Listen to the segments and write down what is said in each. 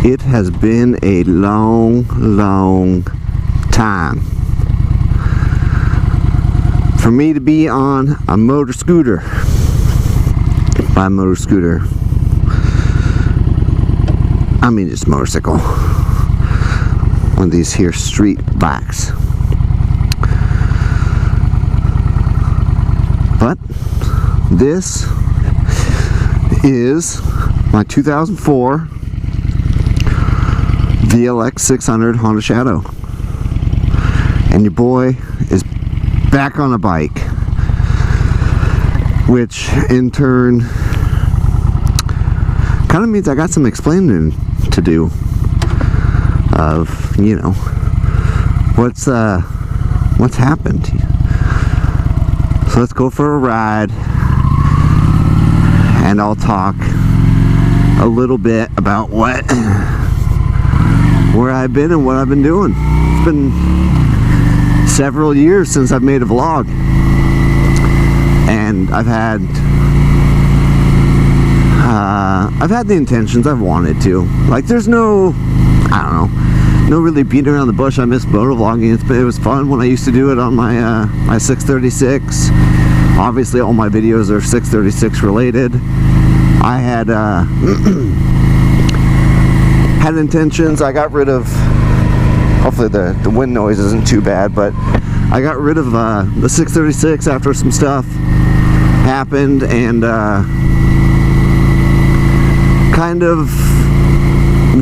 It has been a long, long time for me to be on a motor scooter. By motor scooter, I mean just motorcycle. One of these here street bikes. But this is my 2004 VLX 600 Honda Shadow. And your boy is back on a bike. Which in turn kind of means I got some explaining to do of, you know, what's happened. So let's go for a ride and I'll talk a little bit about where I've been and what I've been doing. It's been several years since I've made a vlog, and I've had the intentions. I've wanted to. Like, there's no, I don't know, no really beating around the bush. I miss motovlogging. It was fun when I used to do it on my my 636. Obviously, all my videos are 636 related. I had had intentions. I got rid of. Hopefully, the wind noise isn't too bad, but I got rid of the 636 after some stuff happened, and kind of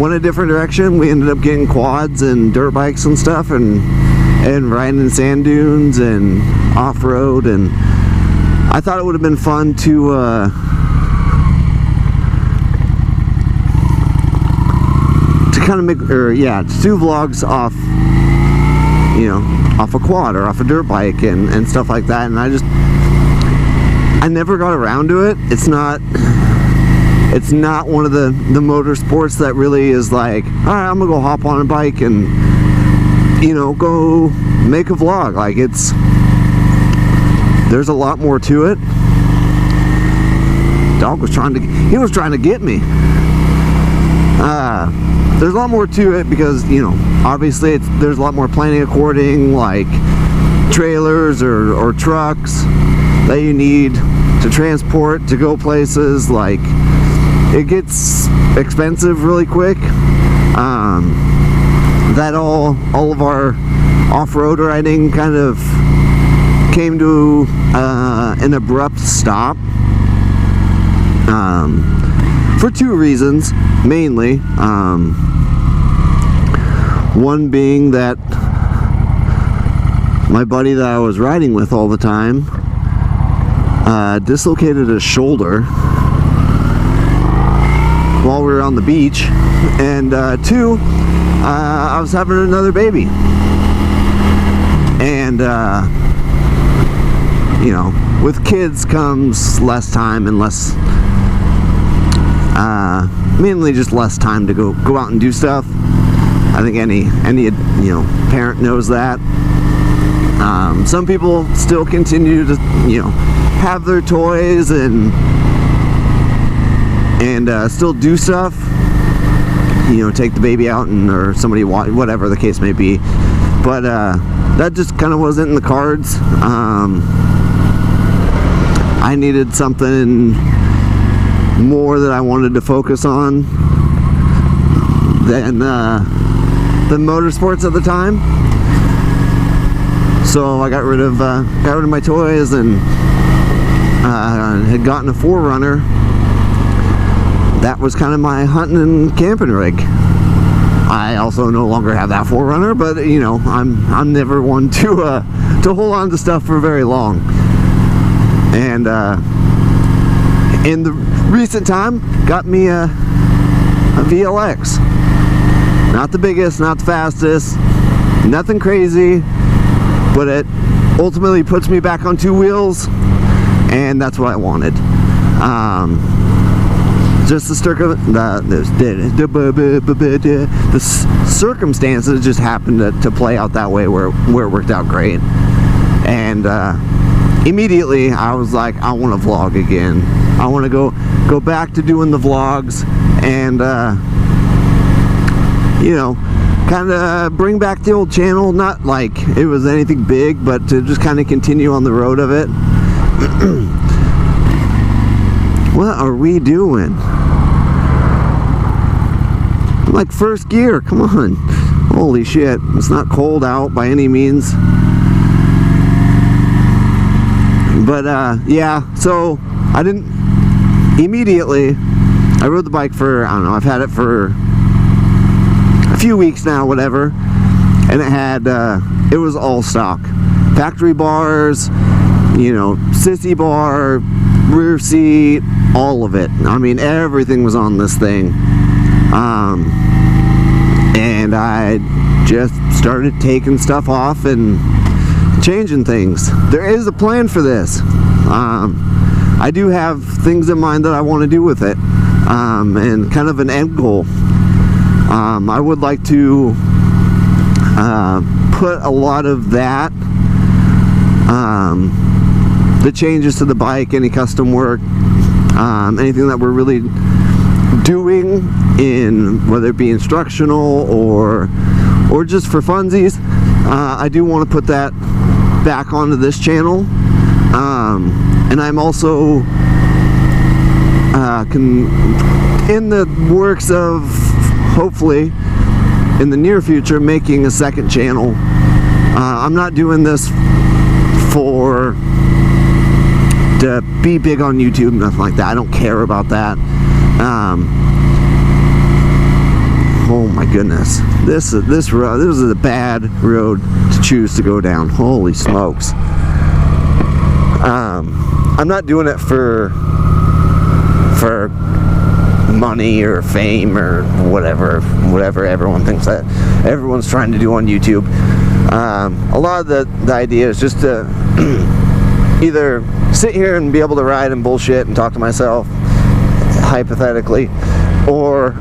went a different direction. We ended up getting quads and dirt bikes and stuff, and riding in sand dunes and off-road, and I thought it would have been fun to kind of make, to do vlogs off, you know, off a quad or off a dirt bike and stuff like that, and I never got around to it. It's not one of the motorsports that really is like, alright, I'm gonna go hop on a bike and, you know, go make a vlog. Like, there's a lot more to it. Dog was trying to get me. There's a lot more to it because, you know, obviously there's a lot more planning according, like trailers or trucks that you need to transport to go places. Like, it gets expensive really quick. That all of our off-road riding kind of came to an abrupt stop for two reasons mainly. One being that my buddy that I was riding with all the time dislocated his shoulder while we were on the beach, and two, I was having another baby, and you know, with kids comes less time and less, mainly just less time to go out and do stuff. I think any you know, parent knows that. Some people still continue to, you know, have their toys and still do stuff, you know, take the baby out and or somebody watch, whatever the case may be, but that just kind of wasn't in the cards. I needed something more that I wanted to focus on than motorsports at the time. So I got rid of my toys and had gotten a 4Runner. That was kind of my hunting and camping rig. I also no longer have that 4Runner, but you know, I'm never one to hold on to stuff for very long. And in the recent time, got me a VLX. Not the biggest, not the fastest, nothing crazy, but it ultimately puts me back on two wheels, and that's what I wanted. Just the circumstances just happened to play out that way where it worked out great. And immediately I was like, I want to vlog again. I want to go back to doing the vlogs and you know, kind of bring back the old channel. Not like it was anything big, but to just kind of continue on the road of it. What are we doing? Like first gear, come on. Holy shit, it's not cold out by any means. But yeah, so I didn't immediately, I rode the bike for, I don't know, I've had it for a few weeks now, whatever, and it had, it was all stock. Factory bars, you know, sissy bar, rear seat, all of it. I mean, everything was on this thing. And I just started taking stuff off and changing things. There is a plan for this. I do have things in mind that I want to do with it, and kind of an end goal. I would like to put a lot of that, the changes to the bike, any custom work, anything that we're really doing, in whether it be instructional or just for funsies. I do want to put that back onto this channel, and I'm also in the works of, hopefully in the near future, making a second channel. I'm not doing this to be big on YouTube, nothing like that. I don't care about that. Oh my goodness, this is a bad road to choose to go down. Holy smokes. I'm not doing it for money or fame or whatever everyone thinks that everyone's trying to do on YouTube. A lot of the idea is just to either sit here and be able to ride and bullshit and talk to myself, hypothetically, or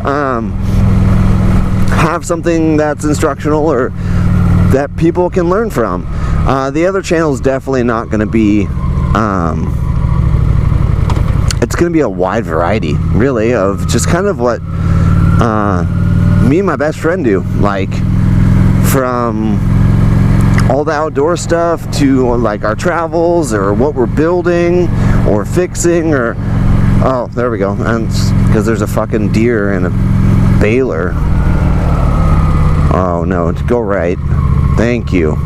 have something that's instructional or that people can learn from. The other channel is definitely not going to be, it's going to be a wide variety, really, of just kind of what me and my best friend do, like from all the outdoor stuff to like our travels or what we're building or fixing, or oh, there we go, and because there's a fucking deer and a baler. Oh no, go right. Thank you.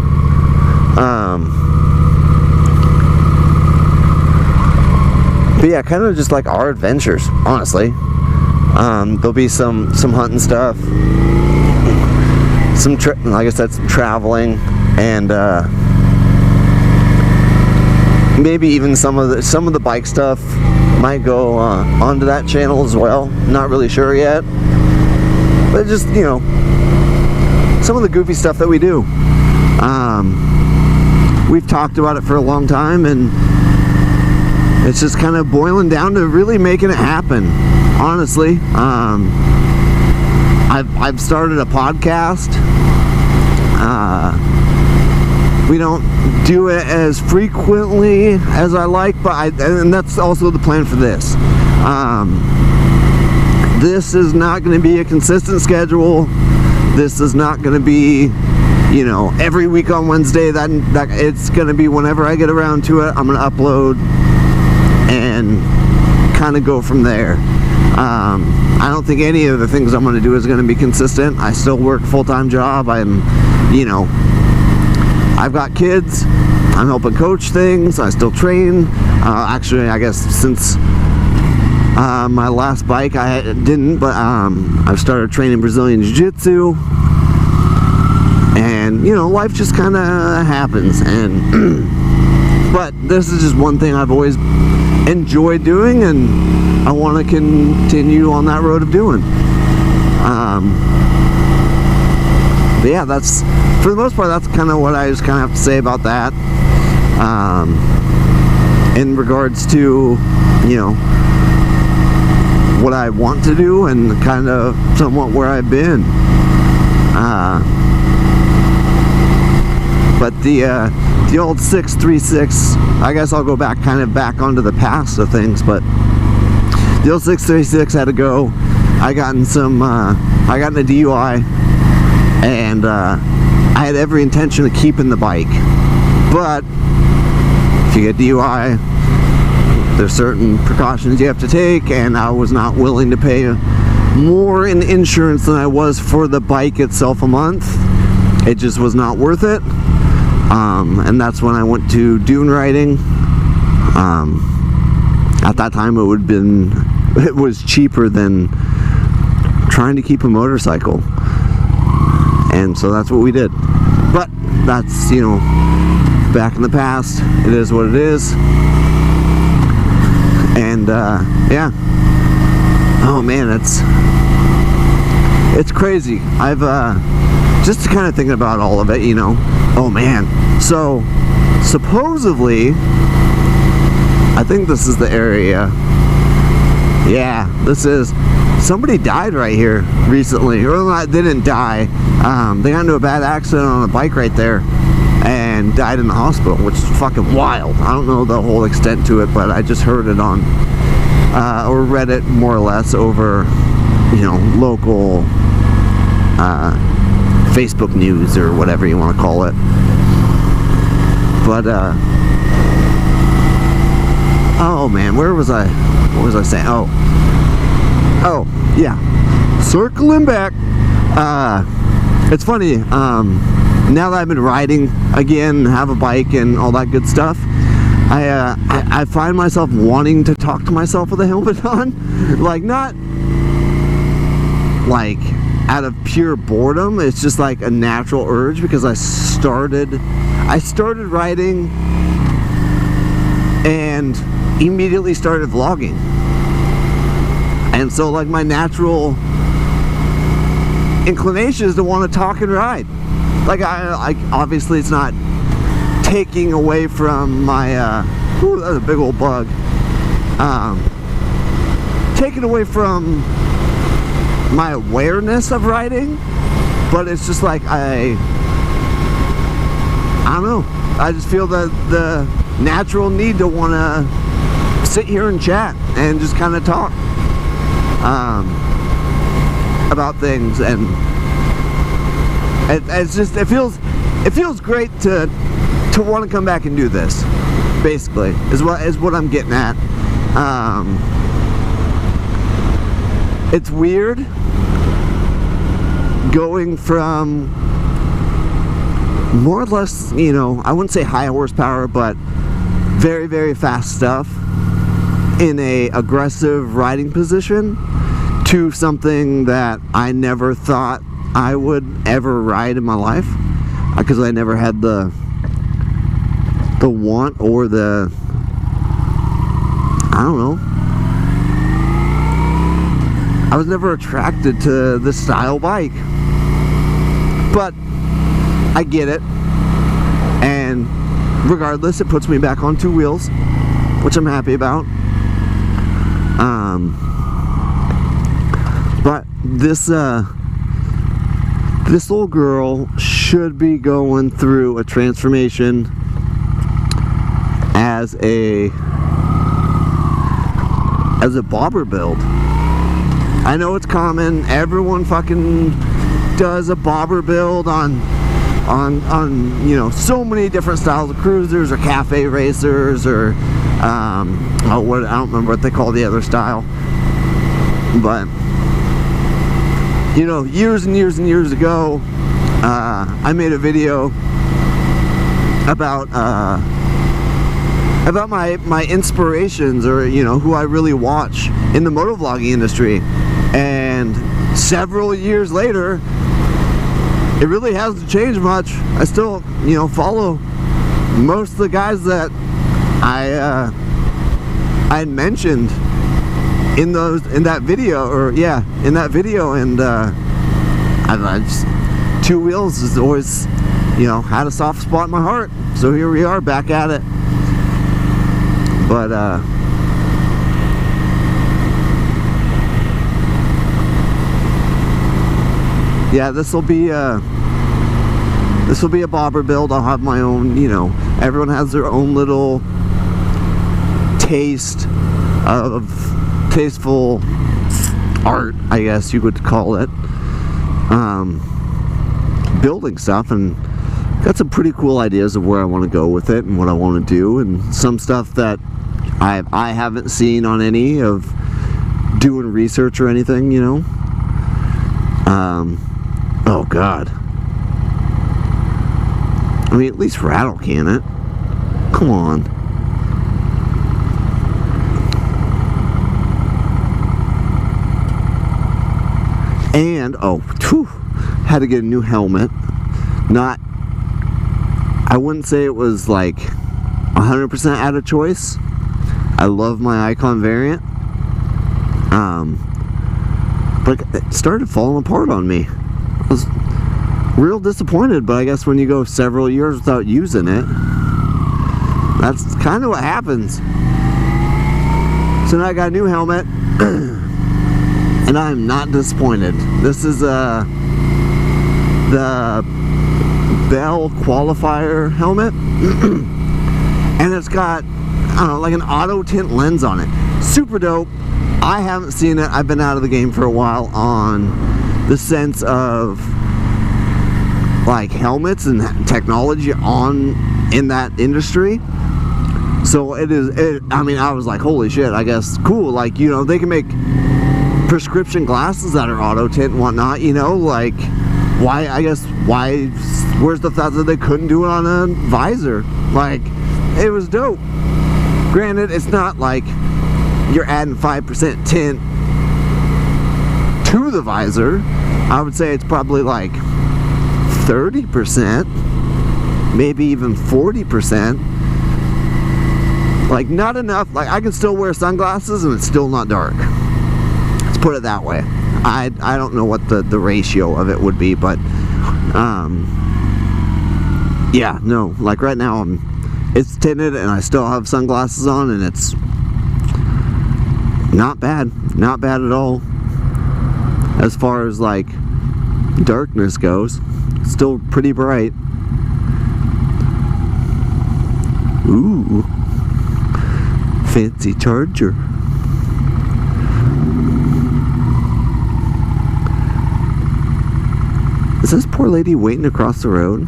But yeah, kind of just like our adventures, honestly. There'll be some hunting stuff, like I said, some traveling, and maybe even some of the bike stuff might go onto that channel as well. Not really sure yet, but just, you know, some of the goofy stuff that we do. We've talked about it for a long time, and it's just kind of boiling down to really making it happen, honestly. I've started a podcast. We don't do it as frequently as I like, but and that's also the plan for this. This is not going to be a consistent schedule. This is not going to be, you know, every week on Wednesday. That it's going to be whenever I get around to it. I'm going to upload and kind of go from there. I don't think any of the things I'm going to do is going to be consistent. I still work a full-time job. You know, I've got kids. I'm helping coach things. I still train. Actually, I guess since my last bike I didn't, but I've started training Brazilian Jiu-Jitsu, and you know, life just kind of happens. And but this is just one thing I've always enjoyed doing, and I want to continue on that road of doing. But yeah, that's, for the most part, that's kind of what I just kind of have to say about that. In regards to, you know, what I want to do and kind of somewhat where I've been. But the old 636, I guess I'll go back back onto the past of things, but the old 636 had to go. I got in a DUI, and I had every intention of keeping the bike. But if you get DUI, there's certain precautions you have to take, and I was not willing to pay more in insurance than I was for the bike itself a month. It just was not worth it. And that's when I went to dune riding. At that time it was cheaper than trying to keep a motorcycle, and so that's what we did. But that's, back in the past. It is what it is. And yeah, oh man, it's crazy. I've just kind of thinking about all of it, oh man. So supposedly, I think this is the area. Yeah, this is. Somebody died right here recently. Or not, they didn't die. They got into a bad accident on a bike right there and died in the hospital, which is fucking wild. I don't know the whole extent to it, but I just heard it on or read it more or less over, local Facebook news or whatever you want to call it. But oh man, what was I saying? Oh yeah, circling back. It's funny, now that I've been riding again, have a bike and all that good stuff, I find myself wanting to talk to myself with a helmet on. Like, not like out of pure boredom, it's just like a natural urge, because I started riding and immediately started vlogging. And so, like, my natural inclination is to want to talk and ride. Like, I obviously it's not taking away from my, ooh, that's a big old bug. Taking away from my awareness of riding, but it's just like, I don't know. I just feel the natural need to want to sit here and chat and just kind of talk about things, and it's just, it feels great to want to come back and do this. Basically, is what I'm getting at. It's weird going from more or less, I wouldn't say high horsepower, but very, very fast stuff in a aggressive riding position to something that I never thought I would ever ride in my life, because I never had the want or the, I don't know, I was never attracted to this style bike. But I get it, and regardless, it puts me back on two wheels, which I'm happy about. But this little girl should be going through a transformation as a bobber build. I know it's common. Everyone fucking does a bobber build on so many different styles of cruisers or cafe racers or I don't remember what they call the other style, but years and years and years ago, I made a video about my inspirations, or who I really watch in the motovlogging industry. And several years later, it really hasn't changed much. I still follow most of the guys that I had mentioned in that video, and I just, two wheels has always had a soft spot in my heart, so here we are back at it. But yeah, this will be This will be a bobber build. I'll have my own, you know, everyone has their own little taste of tasteful art, I guess you would call it, building stuff, and got some pretty cool ideas of where I want to go with it and what I want to do, and some stuff that I haven't seen on any of doing research or anything, you know. Oh god, I mean, at least rattle can it. Come on. And, oh, whew, had to get a new helmet. Not, I wouldn't say it was like 100% out of choice. I love my Icon variant. But it started falling apart on me. I was real disappointed, but I guess when you go several years without using it, that's kind of what happens. So now I got a new helmet. And I'm not disappointed. This is the Bell Qualifier helmet. And it's got, I don't know, like an auto tint lens on it. Super dope. I haven't seen it. I've been out of the game for a while on the sense of like helmets and technology in that industry. So I mean, I was like, holy shit, I guess cool. Like, you know, they can make prescription glasses that are auto tint and whatnot, you know, like where's the thought that they couldn't do it on a visor? Like, it was dope. Granted, it's not like you're adding 5% tint to the visor. I would say it's probably like 30%, maybe even 40%. Like, not enough. Like, I can still wear sunglasses and it's still not dark. Put it that way. I don't know what the ratio of it would be, but yeah, no, like right now it's tinted and I still have sunglasses on, and it's not bad at all as far as like darkness goes. It's still pretty bright. Ooh, fancy charger. Is this poor lady waiting across the road?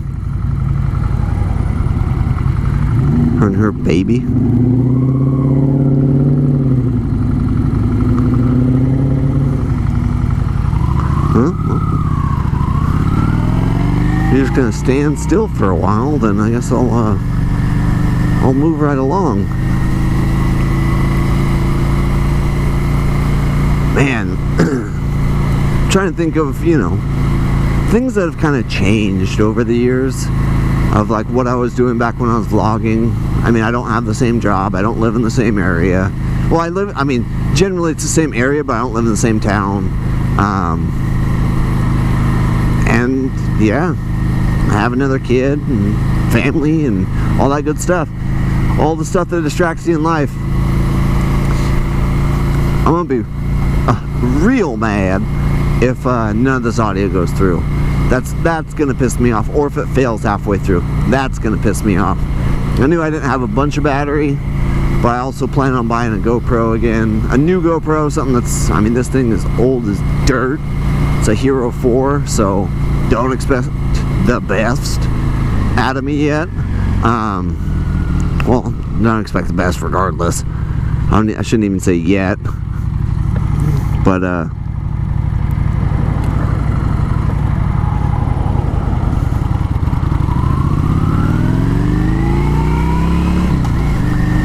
Her and her baby? Huh? Well, you're just gonna stand still for a while, then I guess I'll move right along. Man, I'm trying to think of, you know, things that have kind of changed over the years of like what I was doing back when I was vlogging. I mean, I don't have the same job. I don't live in the same area. Well, I mean, generally it's the same area, but I don't live in the same town. And yeah, I have another kid and family and all that good stuff. All the stuff that distracts you in life. I'm gonna be real mad if none of this audio goes through. That's gonna piss me off. Or if it fails halfway through, that's gonna piss me off. I knew I didn't have a bunch of battery, but I also plan on buying a GoPro again. A new GoPro, something that's, I mean, this thing is old as dirt. It's a Hero 4, so don't expect the best out of me yet. Well, don't expect the best regardless. I shouldn't even say yet. But oh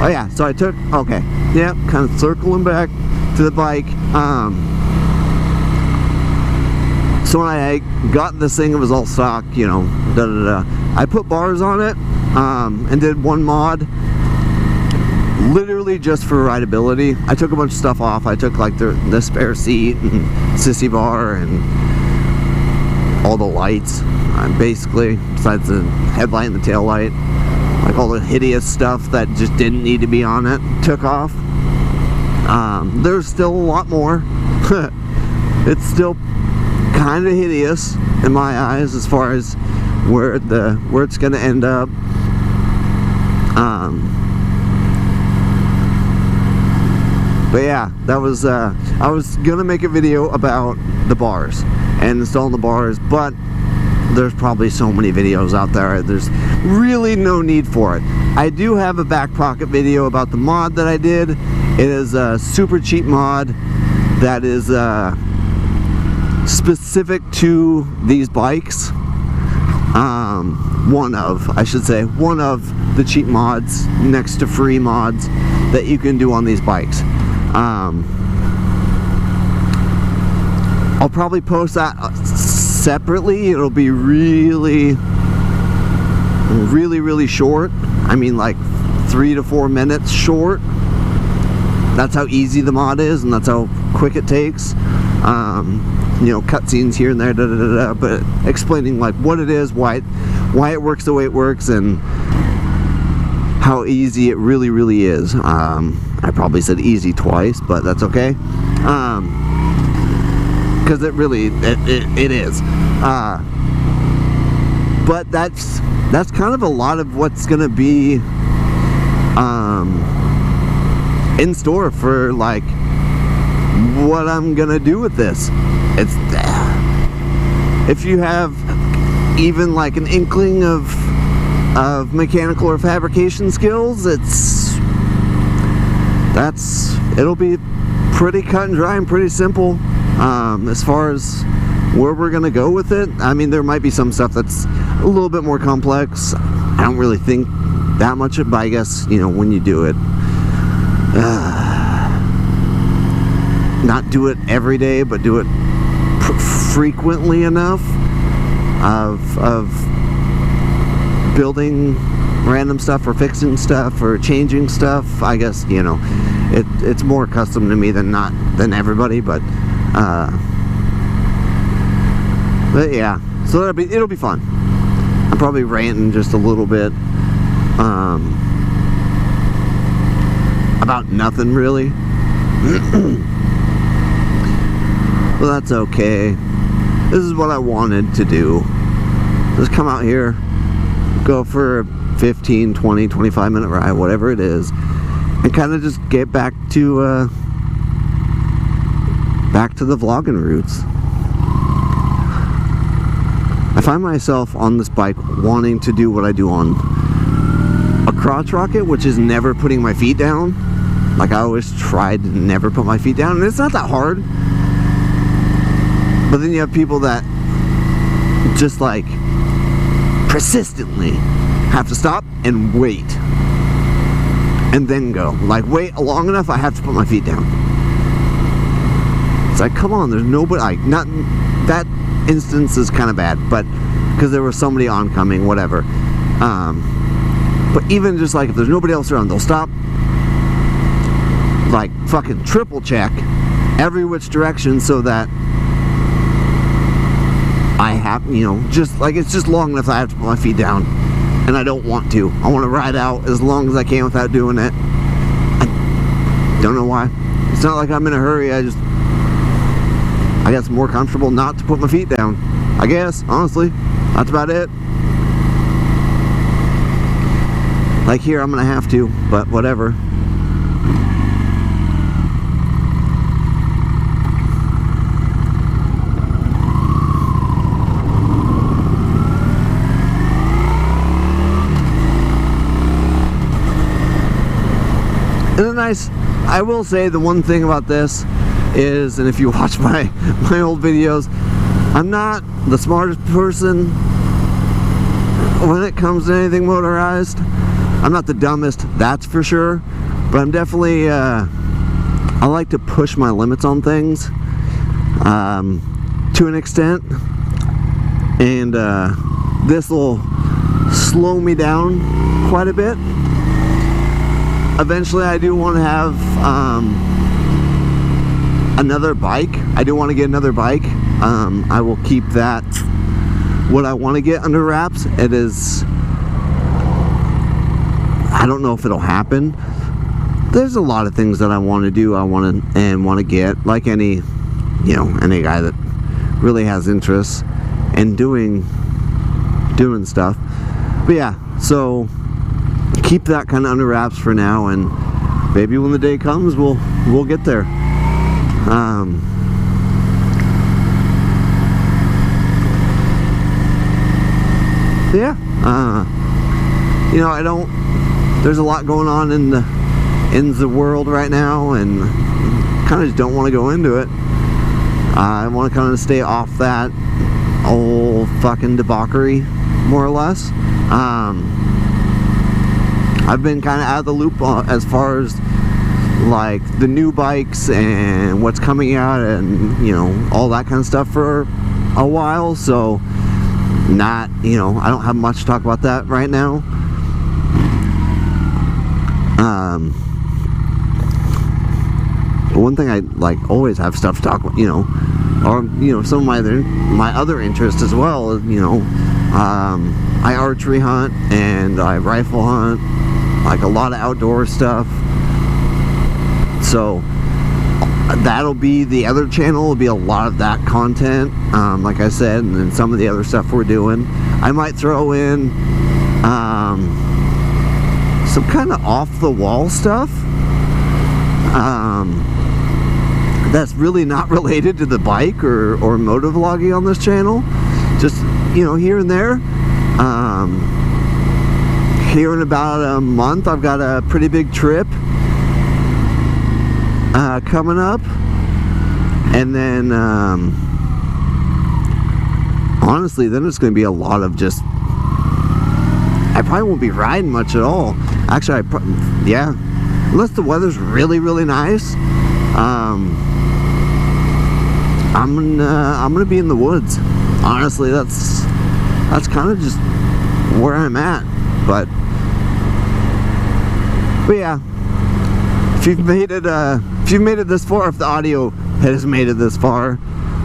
yeah, so I took, okay, yeah, kind of circling back to the bike. So when I got this thing, it was all stock, you know, I put bars on it, and did one mod, literally just for rideability. I took a bunch of stuff off. I took like the spare seat and sissy bar and all the lights, basically, besides the headlight and the tail light. Like all the hideous stuff that just didn't need to be on it, took off. There's still a lot more. It's still kind of hideous in my eyes as far as where it's gonna end up. But yeah, that was I was gonna make a video about the bars and installing the bars, but there's probably so many videos out there, there's really no need for it. I do have a back pocket video about the mod that I did. It is a super cheap mod that is specific to these bikes. One of the cheap mods next to free mods that you can do on these bikes. I'll probably post that separately. It'll be really short. I mean, like 3 to 4 minutes short. That's how easy the mod is, and that's how quick it takes. You know, cutscenes here and there, but explaining like what it is, why it works the way it works, and how easy it really is. I probably said easy twice, but that's okay. Because it really is. But that's kind of a lot of what's gonna be in store for like what I'm gonna do with this. It's if you have even like an inkling of mechanical or fabrication skills, it'll be pretty cut and dry and pretty simple. As far as where we're gonna go with it, I mean, there might be some stuff that's a little bit more complex. I don't really think that much of it, but I guess, you know, when you do it, not do it every day, but do it frequently enough of building random stuff or fixing stuff or changing stuff. I guess, you know, it's more custom to me than everybody, but yeah, so it'll be fun. I'm probably ranting just a little bit about nothing really. Well, that's okay. This is what I wanted to do. Just come out here, go for a 15, 20, 25 minute ride, whatever it is, and kind of just get back to the vlogging roots. I find myself on this bike wanting to do what I do on a crotch rocket, which is never putting my feet down. Like, I always tried to never put my feet down, and it's not that hard. But then you have people that just like persistently have to stop and wait and then go. Like, wait long enough, I have to put my feet down. It's like, come on, there's nobody. Like, not that instance is kind of bad, but because there was somebody oncoming, whatever. But even just like if there's nobody else around, they'll stop, like fucking triple check every which direction so that I have, you know, just like it's just long enough I have to put my feet down, and I don't want to. I want to ride out as long as I can without doing it. I don't know why. It's not like I'm in a hurry. I guess more comfortable not to put my feet down. I guess, honestly, that's about it. Like here, I'm gonna have to, but whatever. Nice. I will say the one thing about this is, and if you watch my old videos, I'm not the smartest person when it comes to anything motorized. I'm not the dumbest, that's for sure, but I'm definitely I like to push my limits on things to an extent, and this will slow me down quite a bit. Eventually I do want to have another bike. I do want to get another bike. I will keep that, what I want to get, under wraps. It is, I don't know if it'll happen. There's a lot of things that I want to do, I want to get, like any, you know, any guy that really has interest in doing doing stuff. But yeah, so keep that kind of under wraps for now, and maybe when the day comes, we'll get there. Yeah, you know, there's a lot going on in the world right now, and kind of just don't want to go into it. I want to kind of stay off that old fucking debauchery, more or less. I've been kind of out of the loop as far as like the new bikes and what's coming out, and you know, all that kind of stuff for a while, so not, you know, I don't have much to talk about that right now. But one thing I like always have stuff to talk about, you know, or you know, some of my other interests as well. You know, I archery hunt and I rifle hunt, like a lot of outdoor stuff. So that'll be the other channel. Will be a lot of that content, like I said, and then some of the other stuff we're doing. I might throw in some kind of off the wall stuff that's really not related to the bike or motovlogging on this channel. Just, you know, here and there. Here in about a month, I've got a pretty big trip coming up, and then honestly, then it's going to be a lot of just, I probably won't be riding much at all. Actually, yeah, unless the weather's really, really nice. I'm gonna be in the woods. Honestly, that's kind of just where I'm at. But yeah, if you've made it this far, if the audio has made it this far,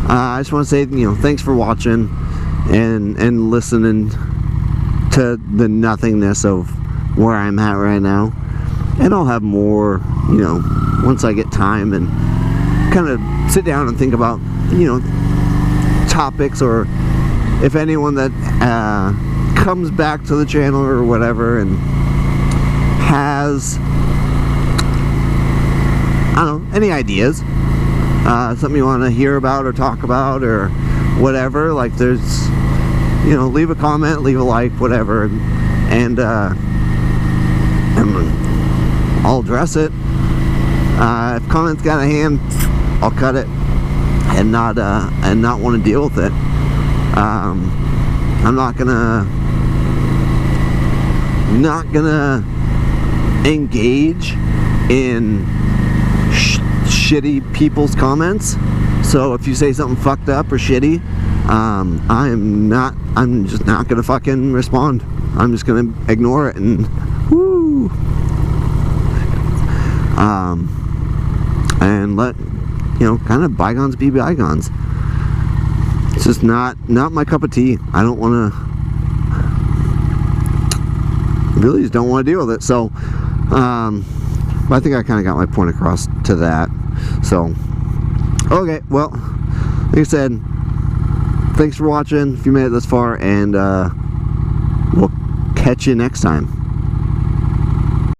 I just want to say, you know, thanks for watching and listening to the nothingness of where I'm at right now. And I'll have more, you know, once I get time and kind of sit down and think about, you know, topics, or if anyone that comes back to the channel or whatever and has, I don't know, any ideas, something you want to hear about or talk about or whatever, like there's, you know, leave a comment, leave a like, whatever, and I'll address it. If comments got a hand, I'll cut it and not want to deal with it. I'm not gonna engage in shitty people's comments. So if you say something fucked up or shitty, I'm just not gonna fucking respond. I'm just gonna ignore it and woo. And let, you know, kind of bygones be bygones. It's just not my cup of tea. I don't want to, really just don't want to deal with it. So but I think I kind of got my point across to that. So okay, well, like I said, thanks for watching if you made it this far, and we'll catch you next time.